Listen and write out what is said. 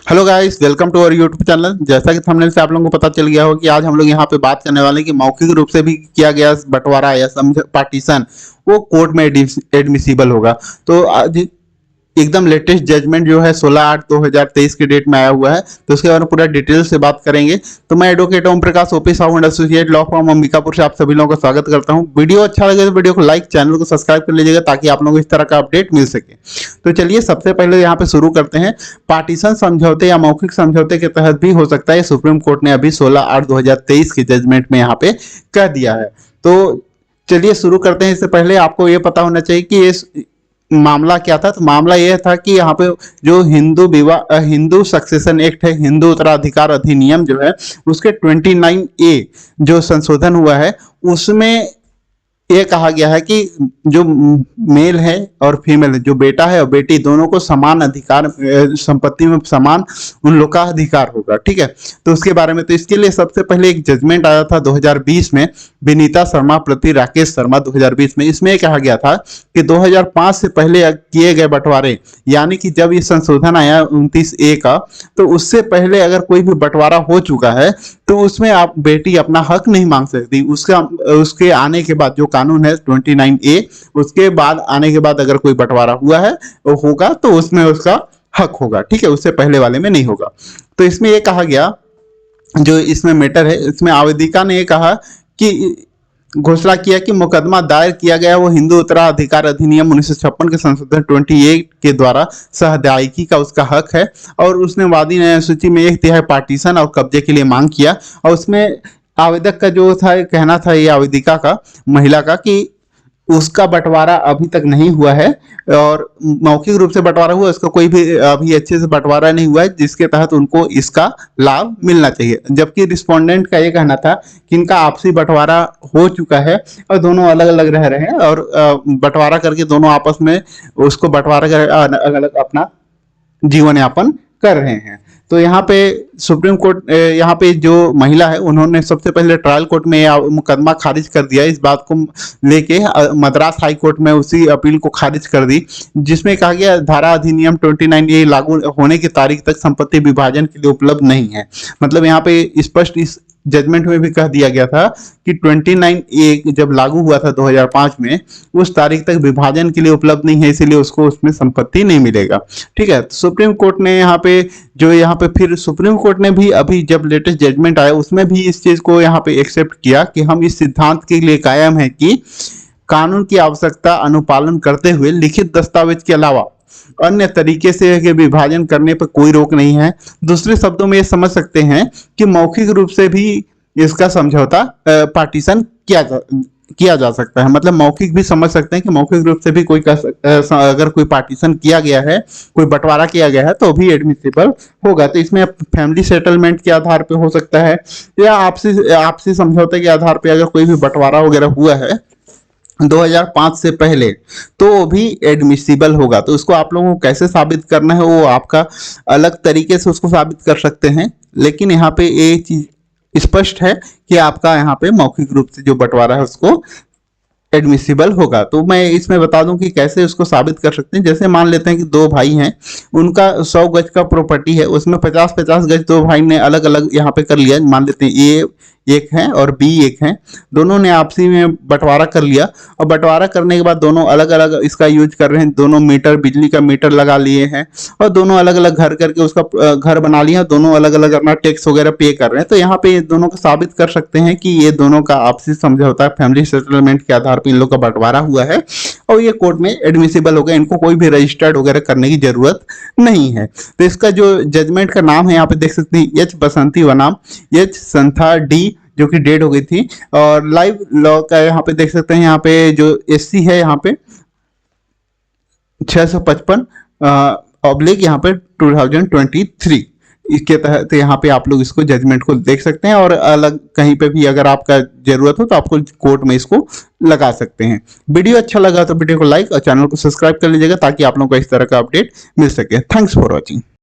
Hello guys, welcome to our YouTube channel. जैसा कि thumbnail से आप लोगों को पता चल गया हो कि आज हम लोग यहाँ पे बात करने वाले हैं कि मौखिक रूप से भी किया गया बंटवारा या समझ पार्टीशन वो कोर्ट में एडमिसिबल होगा। तो आज एकदम लेटेस्ट जजमेंट जो है 16/8/2023 के डेट में आया हुआ है, तो उसके बारे में पूरा डिटेल से बात करेंगे। तो मैं advocate Om Prakash, OP Sahu and associate, law firm Ambikapur से आप सभी लोगों का स्वागत करता हूं। वीडियो अच्छा लगे तो वीडियो को लाइक, चैनल को सब्सक्राइब कर लीजिएगा ताकि आप लोगों को इस तरह का अपडेट मिल सके। तो चलिए सबसे पहले यहाँ पे शुरू करते हैं। पार्टीशन समझौते या मौखिक समझौते के तहत भी हो सकता है, सुप्रीम कोर्ट ने अभी 16/8/2023 के जजमेंट में यहाँ पे कह दिया है। तो चलिए शुरू करते हैं। इससे पहले आपको ये पता होना चाहिए कि ये मामला क्या था। तो मामला यह था कि यहाँ पे जो हिंदू सक्सेशन एक्ट है, हिंदू उत्तराधिकार अधिनियम जो है, उसके 29A जो संशोधन हुआ है उसमें ये कहा गया है कि जो मेल है और फीमेल है, जो बेटा है और बेटी, दोनों को समान अधिकार, संपत्ति में समान उन लोग का अधिकार होगा। ठीक है, तो उसके बारे में तो इसके लिए सबसे पहले एक जजमेंट आया था 2020 में, विनीता शर्मा प्रति राकेश शर्मा 2020 में। इसमें कहा गया था कि 2005 से पहले किए गए बंटवारे, यानी कि जब ये संशोधन आया 29A का, तो उससे पहले अगर कोई भी बंटवारा हो चुका है तो उसमें आप बेटी अपना हक नहीं मांग सकती। उसके आने के बाद जो कानून है 29A, उसके बाद आने के बाद अगर कोई बंटवारा हुआ है वो होगा तो उसमें उसका हक होगा। ठीक है, उससे पहले वाले में नहीं होगा। तो इसमें ये कहा गया, जो इसमें मैटर है, इसमें आवेदिका ने ये कहा कि घोषणा किया कि मुकदमा दायर किया गया वो हिंदू उत्तराधिकार अधिनियम 1956 के संशोधन 28 के द्वारा सहदायिकी का उसका हक है, और उसने वादी न्याय सूची में 1/3 पार्टीशन और कब्जे के लिए मांग किया। और उसमें आवेदक का जो था कहना था, ये आवेदिका का, महिला का, कि उसका बंटवारा अभी तक नहीं हुआ है और मौखिक रूप से बंटवारा हुआ, उसका कोई भी अभी अच्छे से बंटवारा नहीं हुआ है जिसके तहत उनको इसका लाभ मिलना चाहिए। जबकि रिस्पोंडेंट का ये कहना था कि इनका आपसी बंटवारा हो चुका है और दोनों अलग अलग रह रहे हैं और बंटवारा करके दोनों आपस में उसको बंटवारा कर अलग अलग अपना जीवन यापन कर रहे हैं। तो यहाँ पे सुप्रीम कोर्ट, यहाँ पे जो महिला है उन्होंने सबसे पहले ट्रायल कोर्ट में मुकदमा खारिज कर दिया। इस बात को लेके मद्रास हाई कोर्ट में उसी अपील को खारिज कर दी, जिसमें कहा गया धारा अधिनियम 29A लागू होने की तारीख तक संपत्ति विभाजन के लिए उपलब्ध नहीं है। मतलब यहाँ पे स्पष्ट इस जजमेंट में भी कह दिया गया था कि 29A जब लागू हुआ था 2005 में, उस तारीख तक विभाजन के लिए उपलब्ध नहीं है, इसीलिए उसको उसमें संपत्ति नहीं मिलेगा। ठीक है, तो सुप्रीम कोर्ट ने यहाँ पे फिर सुप्रीम कोर्ट ने भी अभी जब लेटेस्ट जजमेंट आया उसमें भी इस चीज को यहाँ पे एक्सेप्ट किया कि हम इस सिद्धांत के लिए कायम है कि कानून की आवश्यकता अनुपालन करते हुए लिखित दस्तावेज के अलावा अन्य तरीके से विभाजन करने पर कोई रोक नहीं है। दूसरे शब्दों में ये समझ सकते हैं कि मौखिक रूप से भी इसका समझौता पार्टीशन किया जा सकता है। मतलब मौखिक भी समझ सकते हैं कि मौखिक रूप से भी कोई अगर कोई पार्टीशन किया गया है, कोई बंटवारा किया गया है, तो भी एडमिसिबल होगा। तो इसमें फैमिली सेटलमेंट के आधार पे हो सकता है या आपसी समझौते के आधार पे अगर कोई भी बंटवारा वगैरह हुआ है 2005 से पहले, तो भी एडमिसिबल होगा। तो उसको आप लोगों को कैसे साबित करना है वो आपका अलग तरीके से उसको साबित कर सकते हैं, लेकिन यहाँ पे ये चीज स्पष्ट है कि आपका यहाँ पे मौखिक रूप से जो बंटवारा है उसको एडमिसिबल होगा। तो मैं इसमें बता दूं कि कैसे उसको साबित कर सकते हैं। जैसे मान लेते हैं कि दो भाई हैं, उनका 100 गज का प्रॉपर्टी है, उसमें 50-50 गज दो भाई ने अलग अलग यहाँ पे कर लिया। मान लेते हैं ए एक है और बी एक है, दोनों ने आपसी में बंटवारा कर लिया, और बंटवारा करने के बाद दोनों अलग अलग इसका यूज कर रहे हैं। दोनों मीटर, बिजली का मीटर लगा लिए हैं और दोनों अलग अलग घर करके उसका घर बना लिया, दोनों अलग अलग अपना टैक्स वगैरह पे कर रहे हैं। तो यहाँ पे दोनों को साबित कर सकते हैं कि ये दोनों का आपसी समझौता, फैमिली सेटलमेंट के आधार पर इन लोग का बंटवारा हुआ है और ये कोर्ट में एडमिसिबल हो गया। इनको कोई भी रजिस्टर्ड वगैरह करने की जरूरत नहीं है। तो इसका जो जजमेंट का नाम है यहाँ पे देख सकते हैं, एच बसंती बनाम एच संथा डी, जो कि डेड हो गई थी। और लाइव लॉ का यहाँ पे देख सकते हैं, यहाँ पे जो SC है यहाँ पे 655 ऑब्लिक यहाँ पे 2023 इसके तहत यहाँ पे आप लोग इसको जजमेंट को देख सकते हैं। और अलग कहीं पे भी अगर आपका जरूरत हो तो आपको कोर्ट में इसको लगा सकते हैं। वीडियो अच्छा लगा तो वीडियो को लाइक और चैनल को सब्सक्राइब कर लीजिएगा ताकि आप लोगों को इस तरह का अपडेट मिल सके। Thanks for watching.